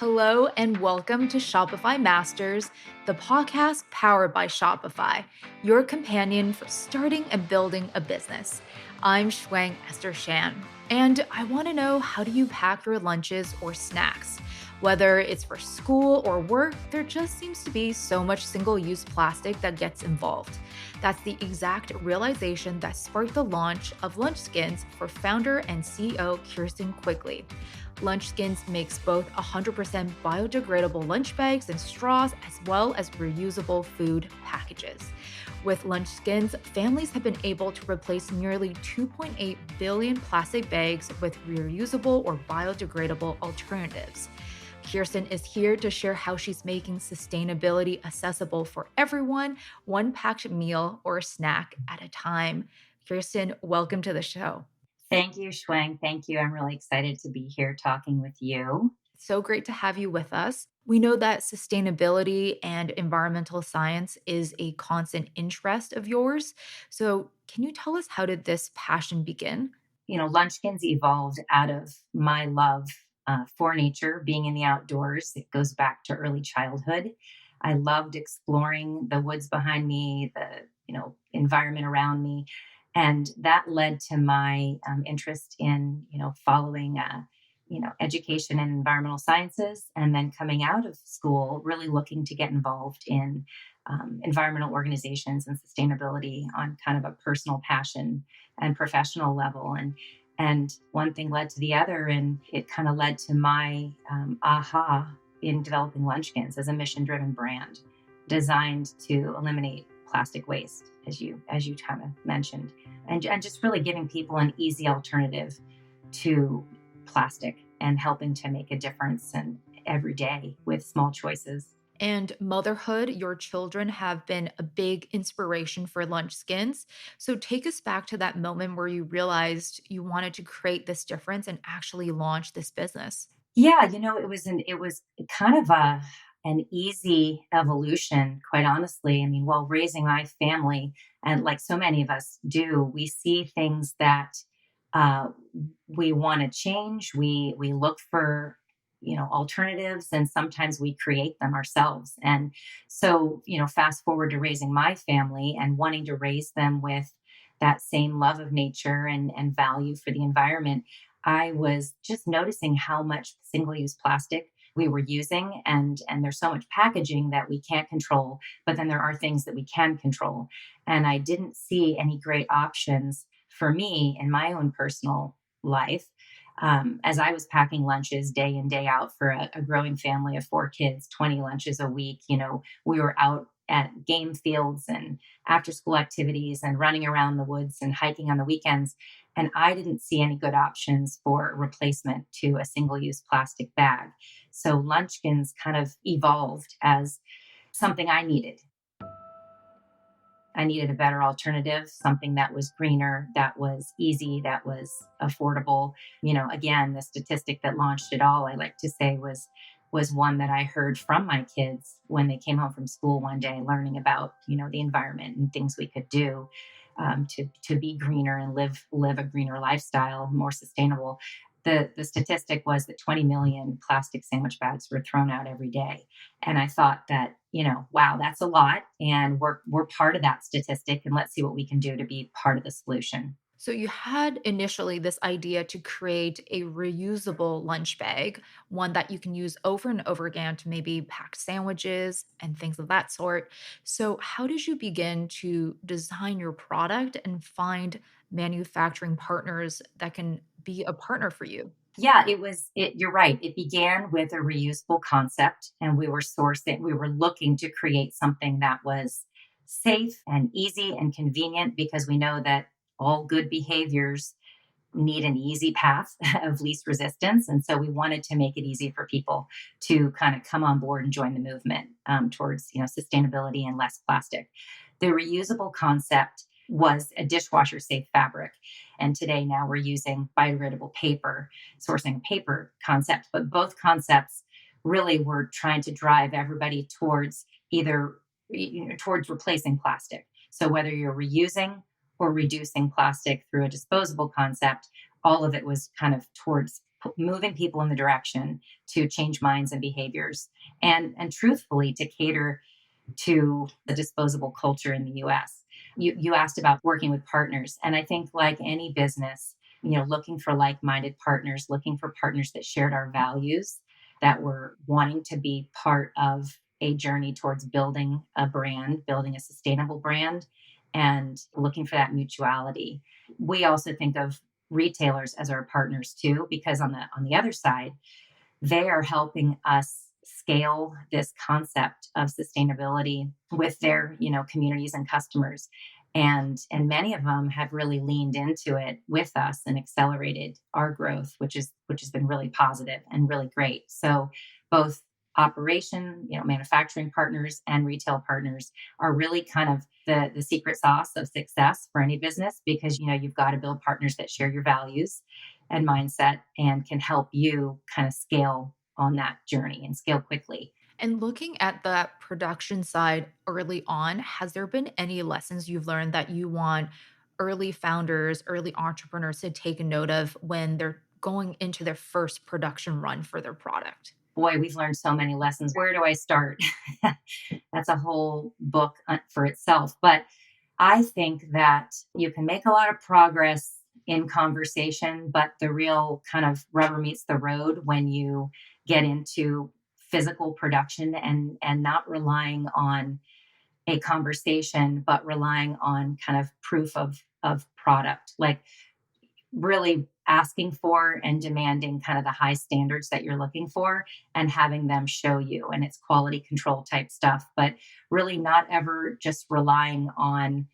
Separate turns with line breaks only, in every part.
Hello and welcome to Shopify Masters, the podcast powered by Shopify, your companion for starting and building a business. I'm Shuang Esther Shan, and I want to know, how do you pack your lunches or snacks? Whether it's for school or work, there just seems to be so much single-use plastic that gets involved. That's the exact realization that sparked the launch of Lunchskins for founder and CEO Kirsten Quigley. Lunchskins makes both 100% biodegradable lunch bags and straws, as well as reusable food packages. With Lunchskins, families have been able to replace nearly 2.8 billion plastic bags with reusable or biodegradable alternatives. Kirsten is here to share how she's making sustainability accessible for everyone, one packed meal or snack at a time. Kirsten, welcome to the show.
Thank you, Shuang. Thank you. I'm really excited to be here talking with you.
So great to have you with us. We know that sustainability and environmental science is a constant interest of yours. So, can you tell us, how did this passion begin?
Lunchkins evolved out of my love for nature, being in the outdoors. It goes back to early childhood. I loved exploring the woods behind me, the environment around me, and that led to my interest in following education in environmental sciences, and then coming out of school, really looking to get involved in environmental organizations and sustainability on kind of a personal passion and professional level. And one thing led to the other, and it kind of led to my aha in developing Lunchkins as a mission-driven brand designed to eliminate plastic waste, as you kind of mentioned, and just really giving people an easy alternative to plastic and helping to make a difference and every day with small choices.
And motherhood, your children have been a big inspiration for Lunchskins. So, take us back to that moment where you realized you wanted to create this difference and actually launch this business.
Yeah, it was kind of an easy evolution, quite honestly. I mean, while raising my family, and like so many of us do, we see things that uh, we want to change. We look for alternatives, and sometimes we create them ourselves. And so, fast forward to raising my family and wanting to raise them with that same love of nature and value for the environment. I was just noticing how much single use plastic we were using, and there's so much packaging that we can't control, but then there are things that we can control. And I didn't see any great options for me in my own personal life. As I was packing lunches day in, day out for a growing family of four kids, 20 lunches a week, we were out at game fields and after school activities and running around the woods and hiking on the weekends. And I didn't see any good options for replacement to a single use plastic bag. So Lunchkins kind of evolved as something I needed. I needed a better alternative, something that was greener, that was easy, that was affordable. Again, the statistic that launched it all, I like to say, was one that I heard from my kids when they came home from school one day, learning about the environment and things we could do to be greener and live a greener lifestyle, more sustainable. The statistic was that 20 million plastic sandwich bags were thrown out every day. And I thought that, wow, that's a lot. And we're part of that statistic. And let's see what we can do to be part of the solution.
So, you had initially this idea to create a reusable lunch bag, one that you can use over and over again to maybe pack sandwiches and things of that sort. So, how did you begin to design your product and find manufacturing partners that can be a partner for you?
Yeah, you're right. It began with a reusable concept, and we were looking to create something that was safe and easy and convenient, because we know that all good behaviors need an easy path of least resistance. And so we wanted to make it easy for people to kind of come on board and join the movement towards sustainability and less plastic. The reusable concept was a dishwasher safe fabric. And today now we're using biodegradable paper, sourcing a paper concept. But both concepts really were trying to drive everybody towards either towards replacing plastic. So whether you're reusing or reducing plastic through a disposable concept, all of it was kind of towards moving people in the direction to change minds and behaviors, and truthfully to cater to the disposable culture in the US. You asked about working with partners, and I think like any business, looking for like-minded partners, looking for partners that shared our values, that were wanting to be part of a journey towards building a brand, building a sustainable brand, and looking for that mutuality. We also think of retailers as our partners too, because on the other side, they are helping us scale this concept of sustainability with their communities and customers, and many of them have really leaned into it with us and accelerated our growth, which has been really positive and really great. So both operation, manufacturing partners and retail partners are really kind of the secret sauce of success for any business, because you've got to build partners that share your values and mindset and can help you kind of scale on that journey and scale quickly.
And looking at that production side early on, has there been any lessons you've learned that you want early founders, early entrepreneurs to take note of when they're going into their first production run for their product?
Boy, we've learned so many lessons. Where do I start? That's a whole book for itself. But I think that you can make a lot of progress in conversation, but the real kind of rubber meets the road when you get into physical production, and not relying on a conversation, but relying on kind of proof of product. Like really asking for and demanding kind of the high standards that you're looking for, and having them show you, and it's quality control type stuff, but really not ever just relying on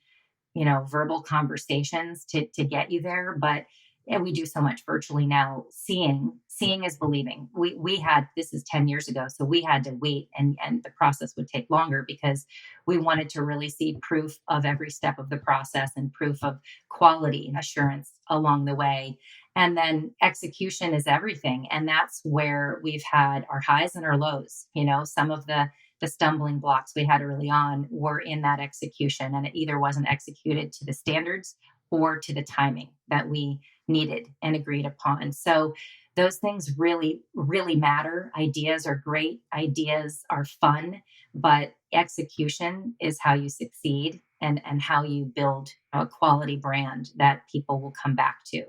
verbal conversations to get you there. But and we do so much virtually now. Seeing is believing. We had, this is 10 years ago, so we had to wait, and the process would take longer because we wanted to really see proof of every step of the process and proof of quality assurance along the way. And then execution is everything. And that's where we've had our highs and our lows. Some of the stumbling blocks we had early on were in that execution, and it either wasn't executed to the standards or to the timing that we needed and agreed upon. So those things really, really matter. Ideas are great, ideas are fun, but execution is how you succeed, and how you build a quality brand that people will come back to.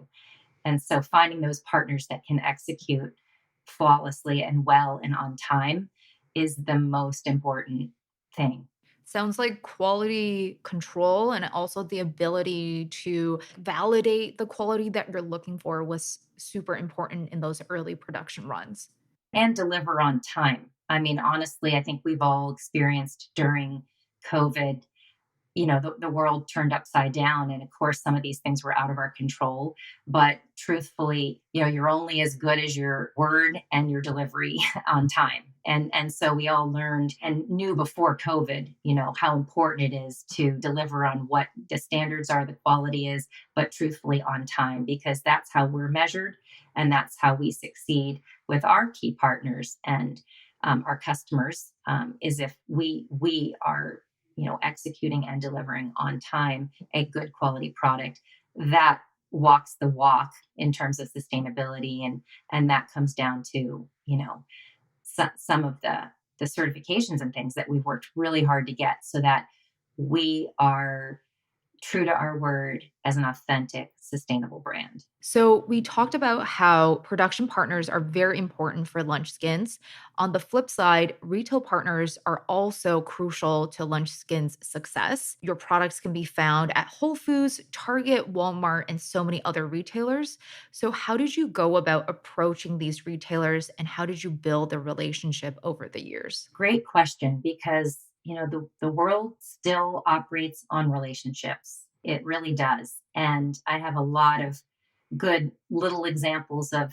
And so finding those partners that can execute flawlessly and well and on time is the most important thing.
Sounds like quality control and also the ability to validate the quality that you're looking for was super important in those early production runs.
And deliver on time. I mean, honestly, I think we've all experienced during COVID, the world turned upside down. And of course, some of these things were out of our control. But truthfully, you're only as good as your word and your delivery on time. And so we all learned and knew before COVID, how important it is to deliver on what the standards are, the quality is, but truthfully on time, because that's how we're measured, and that's how we succeed with our key partners and our customers, is if we are executing and delivering on time a good quality product that walks the walk in terms of sustainability. And that comes down to some of the certifications and things that we've worked really hard to get, so that we are true to our word as an authentic, sustainable brand.
So, we talked about how production partners are very important for Lunch Skins. On the flip side, retail partners are also crucial to Lunch Skins' success. Your products can be found at Whole Foods, Target, Walmart, and so many other retailers. So, how did you go about approaching these retailers, and how did you build a relationship over the years?
Great question, because the world still operates on relationships. It really does. And I have a lot of good little examples of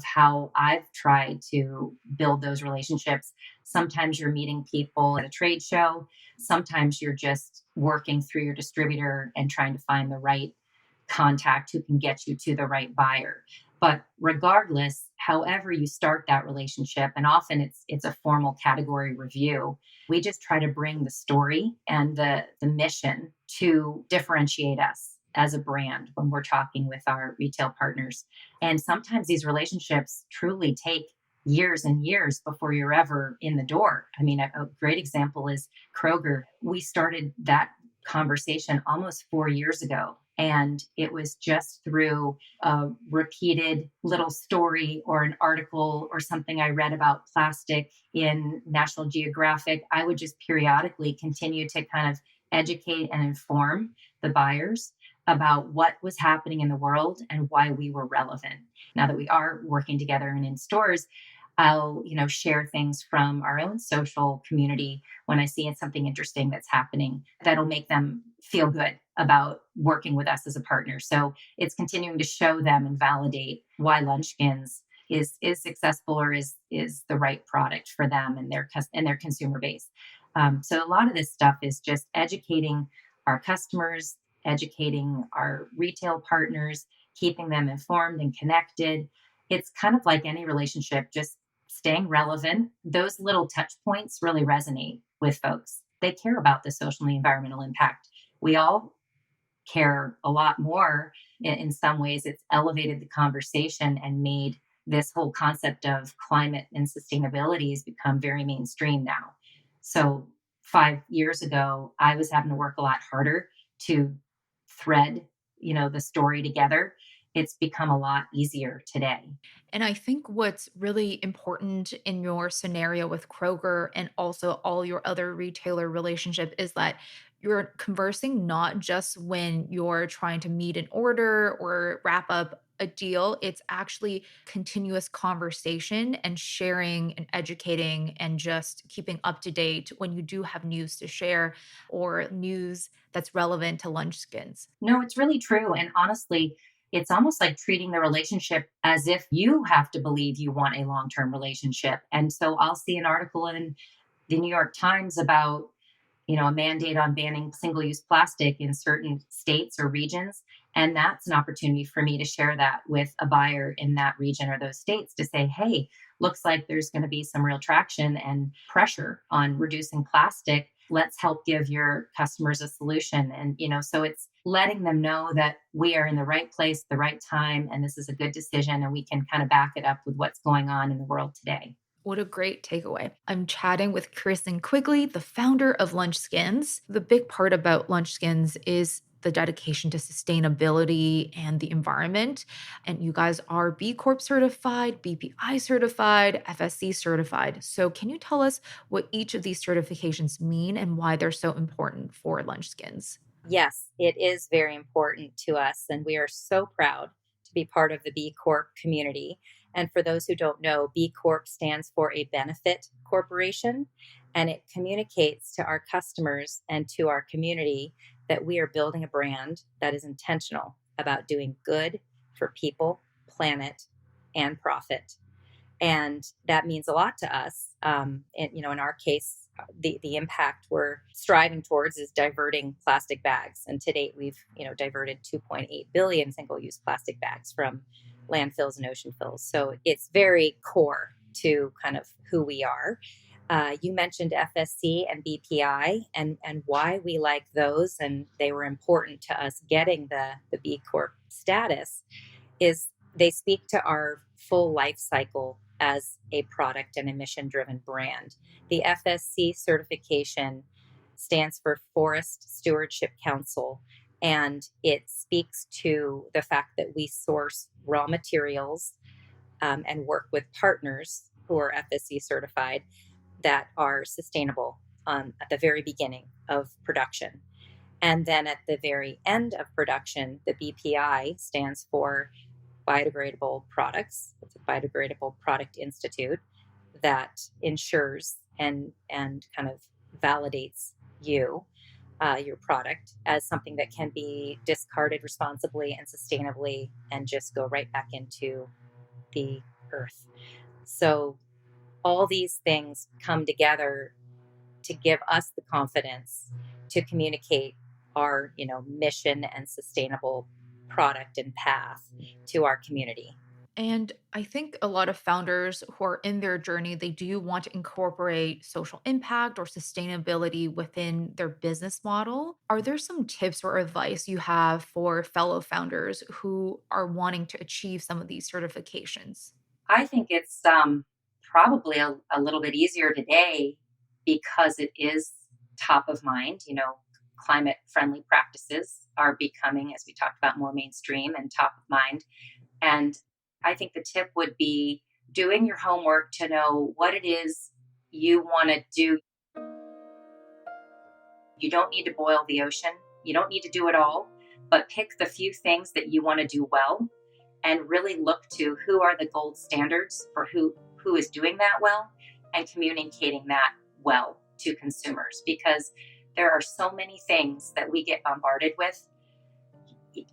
how I've tried to build those relationships. Sometimes you're meeting people at a trade show. Sometimes you're just working through your distributor and trying to find the right contact who can get you to the right buyer. But regardless, however you start that relationship, and often it's a formal category review, we just try to bring the story and the mission to differentiate us as a brand when we're talking with our retail partners. And sometimes these relationships truly take years and years before you're ever in the door. I mean, a great example is Kroger. We started that conversation almost 4 years ago. And it was just through a repeated little story or an article or something I read about plastic in National Geographic. I would just periodically continue to kind of educate and inform the buyers about what was happening in the world and why we were relevant. Now that we are working together and in stores, I'll, share things from our own social community when I see something interesting that's happening that'll make them feel good about working with us as a partner. So it's continuing to show them and validate why Lunchkins is successful or is the right product for them and their consumer base. So a lot of this stuff is just educating our customers, educating our retail partners, keeping them informed and connected. It's kind of like any relationship, just staying relevant. Those little touch points really resonate with folks. They care about the social and the environmental impact. We all care a lot more. In some ways, it's elevated the conversation and made this whole concept of climate and sustainability has become very mainstream now. So 5 years ago, I was having to work a lot harder to thread, the story together. It's become a lot easier today.
And I think what's really important in your scenario with Kroger and also all your other retailer relationship is that you're conversing not just when you're trying to meet an order or wrap up a deal. It's actually continuous conversation and sharing and educating and just keeping up to date when you do have news to share or news that's relevant to Lunchskins.
No, it's really true. And honestly, it's almost like treating the relationship as if you have to believe you want a long term relationship. And so I'll see an article in the New York Times about, a mandate on banning single use plastic in certain states or regions. And that's an opportunity for me to share that with a buyer in that region or those states to say, hey, looks like there's going to be some real traction and pressure on reducing plastic. Let's help give your customers a solution. And, so it's letting them know that we are in the right place, the right time, and this is a good decision. And we can kind of back it up with what's going on in the world today.
What a great takeaway. I'm chatting with Kristen Quigley, the founder of Lunchskins. The big part about Lunchskins is the dedication to sustainability and the environment. And you guys are B Corp certified, BPI certified, FSC certified. So, can you tell us what each of these certifications mean and why they're so important for Lunchskins?
Yes, it is very important to us, and we are so proud to be part of the B Corp community. And for those who don't know, B Corp stands for a benefit corporation, and it communicates to our customers and to our community that we are building a brand that is intentional about doing good for people, planet, and profit. And that means a lot to us. In our case, the impact we're striving towards is diverting plastic bags. And to date, we've diverted 2.8 billion single-use plastic bags from landfills and ocean fills. So it's very core to kind of who we are. You mentioned FSC and BPI and why we like those, and they were important to us getting the B Corp status, is they speak to our full life cycle as a product and a mission-driven brand. The FSC certification stands for Forest Stewardship Council, and it speaks to the fact that we source raw materials and work with partners who are FSC certified that are sustainable at the very beginning of production. And then at the very end of production, the BPI stands for Biodegradable Products. It's a Biodegradable Product Institute that ensures and kind of validates your product as something that can be discarded responsibly and sustainably and just go right back into the earth. So all these things come together to give us the confidence to communicate our, mission and sustainable product and path to our community.
And I think a lot of founders who are in their journey, they do want to incorporate social impact or sustainability within their business model. Are there some tips or advice you have for fellow founders who are wanting to achieve some of these certifications?
I think it's probably a little bit easier today because it is top of mind. Climate friendly practices are becoming, as we talked about, more mainstream and top of mind. And I think the tip would be doing your homework to know what it is you want to do. You don't need to boil the ocean, you don't need to do it all, but pick the few things that you want to do well and really look to who are the gold standards for who is doing that well and communicating that well to consumers, because there are so many things that we get bombarded with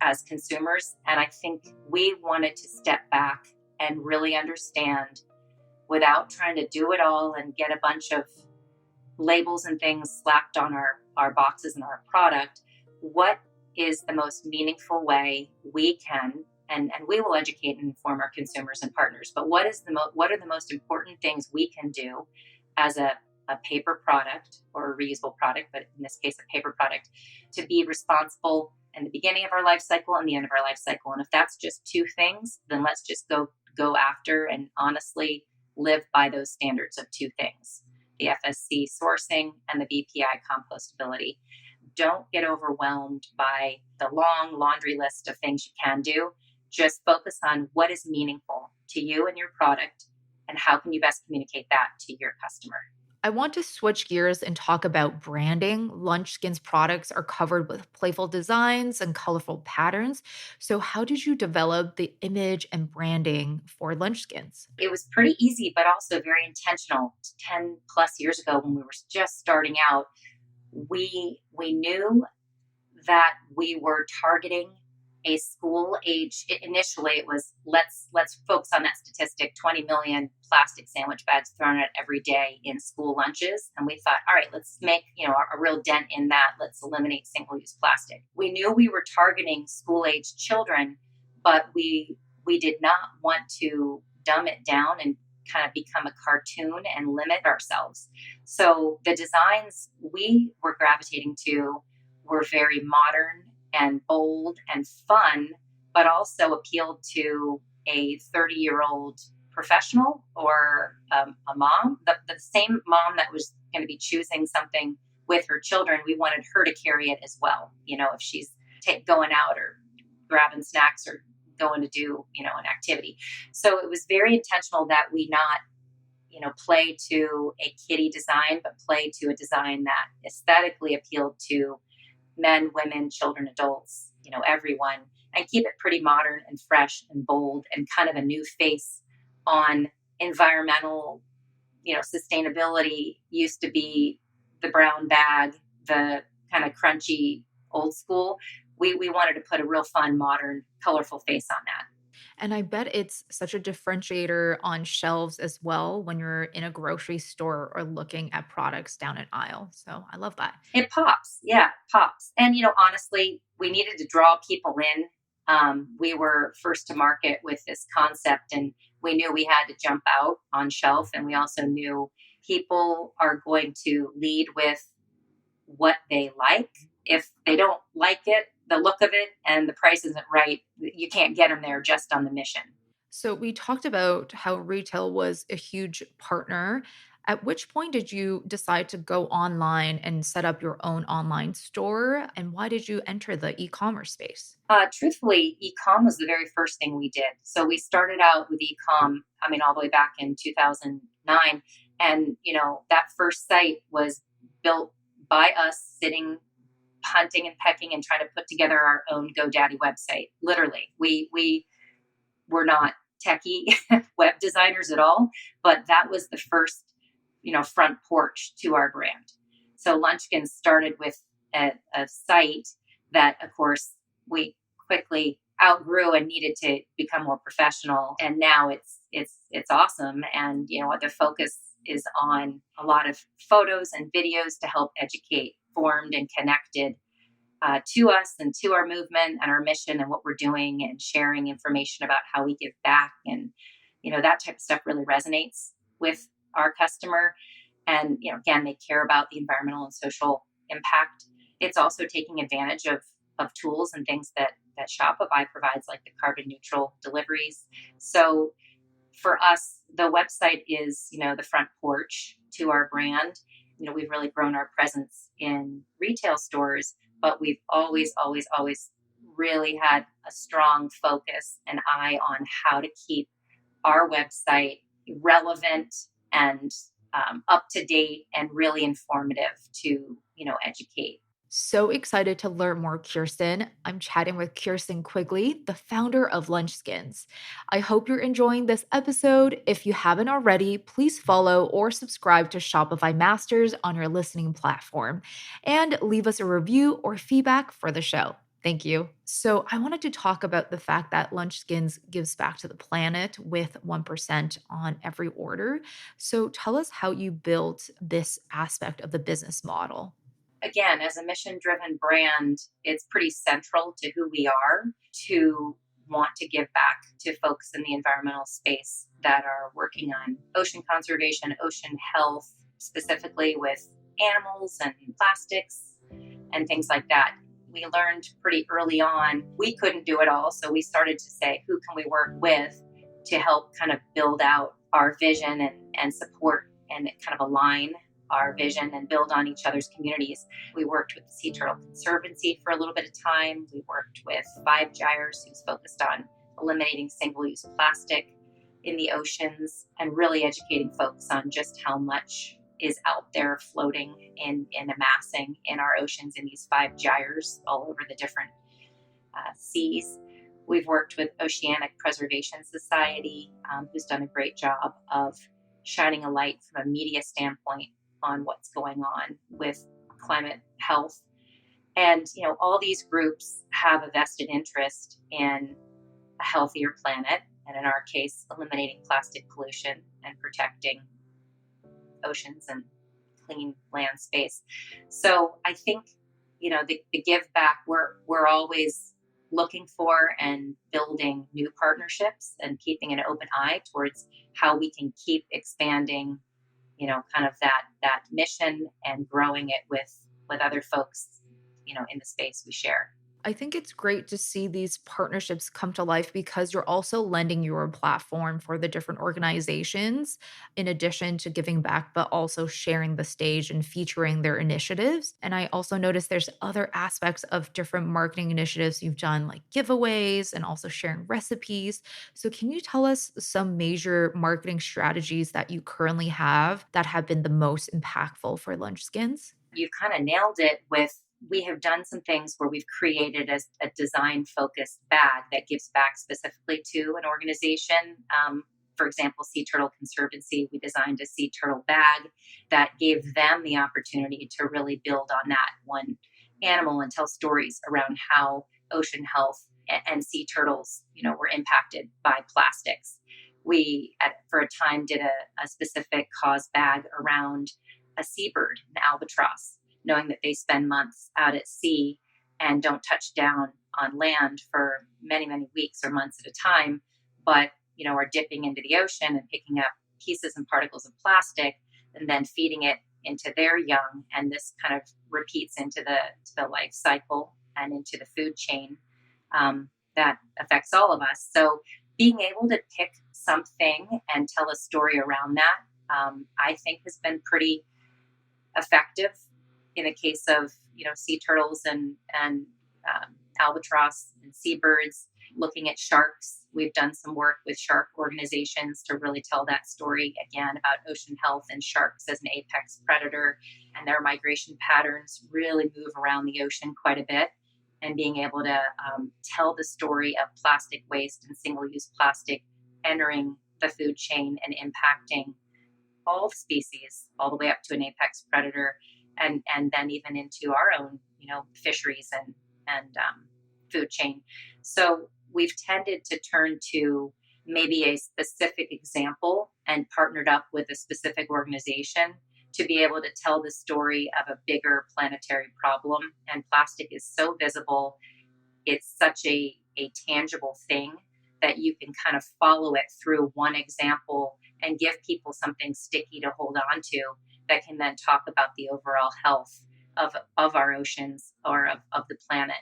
as consumers. And I think we wanted to step back and really understand, without trying to do it all and get a bunch of labels and things slapped on our boxes and our product, what is the most meaningful way we can, and we will educate and inform our consumers and partners, but what are the most important things we can do as a paper product or a reusable product, but in this case, a paper product, to be responsible in the beginning of our life cycle and the end of our life cycle. And if that's just two things, then let's just go after and honestly live by those standards of two things: the FSC sourcing and the BPI compostability. Don't get overwhelmed by the long laundry list of things you can do. Just focus on what is meaningful to you and your product, and how can you best communicate that to your customer.
I want to switch gears and talk about branding. Lunchskin's products are covered with playful designs and colorful patterns. So, how did you develop the image and branding for Lunchskins?
It was pretty easy, but also very intentional. 10 plus years ago, when we were just starting out, we knew that we were targeting a school age. Initially, it was let's focus on that statistic: 20 million plastic sandwich bags thrown out every day in school lunches. And we thought, all right, let's make a real dent in that. Let's eliminate single use plastic. We knew we were targeting school age children, but we did not want to dumb it down and kind of become a cartoon and limit ourselves. So the designs we were gravitating to were very modern and bold and fun, but also appealed to a 30-year-old professional or a mom, the same mom that was going to be choosing something with her children. We wanted her to carry it as well. If she's going out or grabbing snacks or going to do, an activity. So it was very intentional that we not, play to a kiddie design, but play to a design that aesthetically appealed to men, women, children, adults, everyone, and keep it pretty modern and fresh and bold and kind of a new face on environmental. Sustainability used to be the brown bag, the kind of crunchy old school. We wanted to put a real fun, modern, colorful face on that.
And I bet it's such a differentiator on shelves as well when you're in a grocery store or looking at products down an aisle. So I love that.
It pops. Yeah, it pops. And, honestly, we needed to draw people in. We were first to market with this concept, and we knew we had to jump out on shelf. And we also knew people are going to lead with what they like. If they don't like it, the look of it, and the price isn't right, you can't get them there just on the mission.
So we talked about how retail was a huge partner. At which point did you decide to go online and set up your own online store? And why did you enter the e commerce space?
Truthfully, ecom was the very first thing we did. So we started out with ecom, all the way back in 2009. And, that first site was built by us sitting, hunting and pecking and trying to put together our own GoDaddy website. Literally, we were not techie web designers at all, but that was the first, front porch to our brand. So Lunchkin started with a site that, of course, we quickly outgrew and needed to become more professional. And now it's awesome. And the focus is on a lot of photos and videos to help educate formed and connected to us and to our movement and our mission and what we're doing, and sharing information about how we give back. And, that type of stuff really resonates with our customer. And, again, they care about the environmental and social impact. It's also taking advantage of tools and things that Shopify provides, like the carbon neutral deliveries. So for us, the website is, the front porch to our brand. We've really grown our presence in retail stores, but we've always, always, always really had a strong focus and eye on how to keep our website relevant and up to date and really informative to, educate.
So excited to learn more, Kirsten. I'm chatting with Kirsten Quigley, the founder of Lunchskins. I hope you're enjoying this episode. If you haven't already, please follow or subscribe to Shopify Masters on your listening platform and leave us a review or feedback for the show. Thank you. So, I wanted to talk about the fact that Lunchskins gives back to the planet with 1% on every order. So, tell us how you built this aspect of the business model.
Again, as a mission driven brand, it's pretty central to who we are to want to give back to folks in the environmental space that are working on ocean conservation, ocean health, specifically with animals and plastics and things like that. We learned pretty early on we couldn't do it all. So we started to say, who can we work with to help kind of build out our vision and support and kind of align our vision and build on each other's communities. We worked with the Sea Turtle Conservancy for a little bit of time. We worked with Five Gyres, who's focused on eliminating single-use plastic in the oceans and really educating folks on just how much is out there floating and amassing in our oceans in these Five Gyres all over the different seas. We've worked with Oceanic Preservation Society, who's done a great job of shining a light from a media standpoint on what's going on with climate health. And, all these groups have a vested interest in a healthier planet. And in our case, eliminating plastic pollution and protecting oceans and clean land space. So I think, the give back, we're always looking for and building new partnerships and keeping an open eye towards how we can keep expanding kind of that mission and growing it with other folks, in the space we share.
I think it's great to see these partnerships come to life because you're also lending your platform for the different organizations, in addition to giving back, but also sharing the stage and featuring their initiatives. And I also noticed there's other aspects of different marketing initiatives you've done, like giveaways and also sharing recipes. So, can you tell us some major marketing strategies that you currently have that have been the most impactful for Lunchskins?
You kind of nailed it with we have done some things where we've created a design focused bag that gives back specifically to an organization. For example, Sea Turtle Conservancy, we designed a sea turtle bag that gave them the opportunity to really build on that one animal and tell stories around how ocean health and sea turtles, were impacted by plastics. We, for a time, did a specific cause bag around a seabird, an albatross, knowing that they spend months out at sea and don't touch down on land for many, many weeks or months at a time, but, are dipping into the ocean and picking up pieces and particles of plastic and then feeding it into their young. And this kind of repeats into the life cycle and into the food chain that affects all of us. So being able to pick something and tell a story around that, I think has been pretty effective in the case of sea turtles and albatross and seabirds. Looking at sharks, we've done some work with shark organizations to really tell that story again about ocean health and sharks as an apex predator, and their migration patterns really move around the ocean quite a bit. And being able to tell the story of plastic waste and single-use plastic entering the food chain and impacting all species, all the way up to an apex predator, and then even into our own, fisheries and food chain. So we've tended to turn to maybe a specific example and partnered up with a specific organization to be able to tell the story of a bigger planetary problem. And plastic is so visible. It's such a tangible thing that you can kind of follow it through one example and give people something sticky to hold on to that can then talk about the overall health of our oceans or of the planet.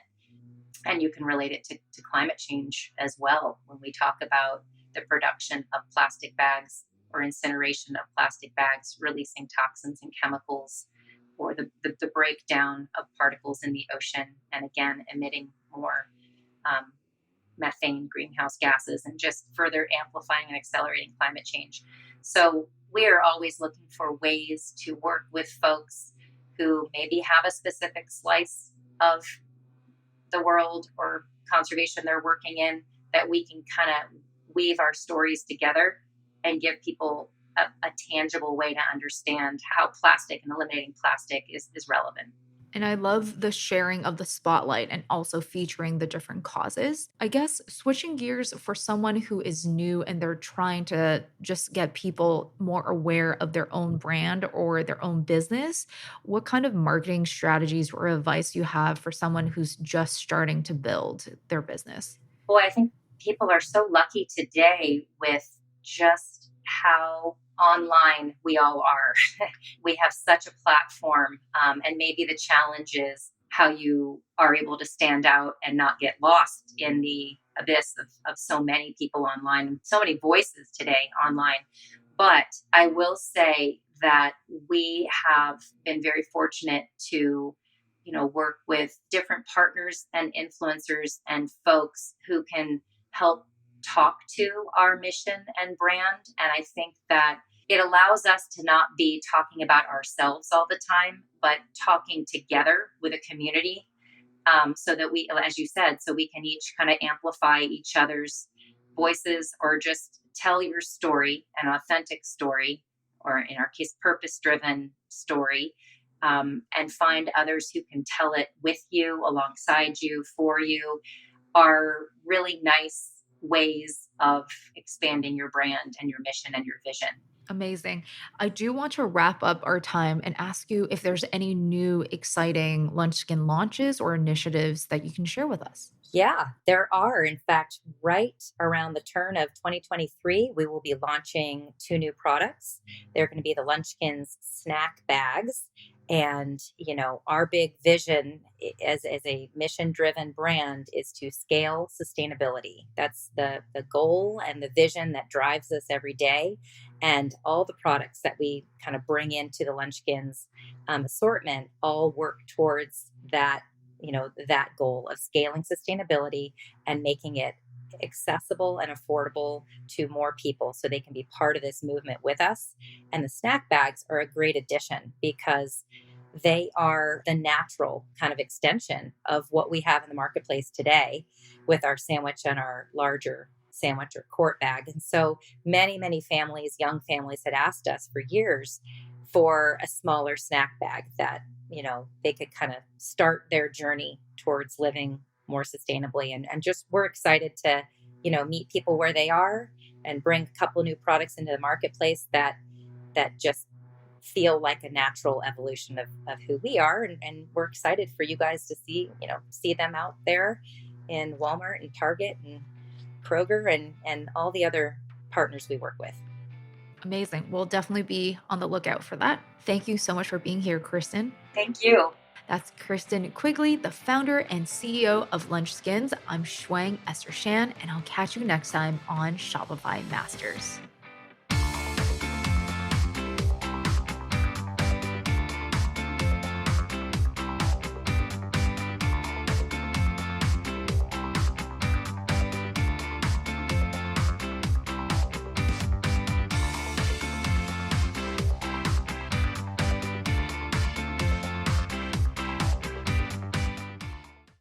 And you can relate it to climate change as well when we talk about the production of plastic bags or incineration of plastic bags, releasing toxins and chemicals, or the breakdown of particles in the ocean, and again, emitting more methane, greenhouse gases, and just further amplifying and accelerating climate change. So we are always looking for ways to work with folks who maybe have a specific slice of the world or conservation they're working in, that we can kind of weave our stories together and give people a tangible way to understand how plastic and eliminating plastic is relevant.
And I love the sharing of the spotlight and also featuring the different causes. I guess switching gears for someone who is new and they're trying to just get people more aware of their own brand or their own business, what kind of marketing strategies or advice you have for someone who's just starting to build their business?
Boy, I think people are so lucky today with just how online we all are. We have such a platform, and maybe the challenge is how you are able to stand out and not get lost in the abyss of so many people online, so many voices today online. But I will say that we have been very fortunate to work with different partners and influencers and folks who can help talk to our mission and brand. And I think that it allows us to not be talking about ourselves all the time, but talking together with a community, so that we, as you said, so we can each kind of amplify each other's voices, or just tell your story, an authentic story, or in our case, purpose-driven story, and find others who can tell it with you, alongside you, for you, are really nice ways of expanding your brand and your mission and your vision.
Amazing. I do want to wrap up our time and ask you if there's any new exciting Lunchskin launches or initiatives that you can share with us.
Yeah, there are. In fact, right around the turn of 2023, we will be launching 2 new products. They're going to be the Lunchkins snack bags. And, our big vision as a mission-driven brand is to scale sustainability. That's the goal and the vision that drives us every day. And all the products that we kind of bring into the Lunchkins assortment all work towards that, that goal of scaling sustainability and making it accessible and affordable to more people so they can be part of this movement with us. And the snack bags are a great addition because they are the natural kind of extension of what we have in the marketplace today with our sandwich and our larger sandwich or quart bag. And so many families, young families, had asked us for years for a smaller snack bag that, they could kind of start their journey towards living more sustainably. And just we're excited to, meet people where they are and bring a couple new products into the marketplace that just feel like a natural evolution of who we are. And we're excited for you guys to see them out there in Walmart and Target and Kroger and all the other partners we work with.
Amazing. We'll definitely be on the lookout for that. Thank you so much for being here, Kristen.
Thank you.
That's Kristen Quigley, the founder and CEO of Lunchskins. I'm Shuang Esther Shan, and I'll catch you next time on Shopify Masters.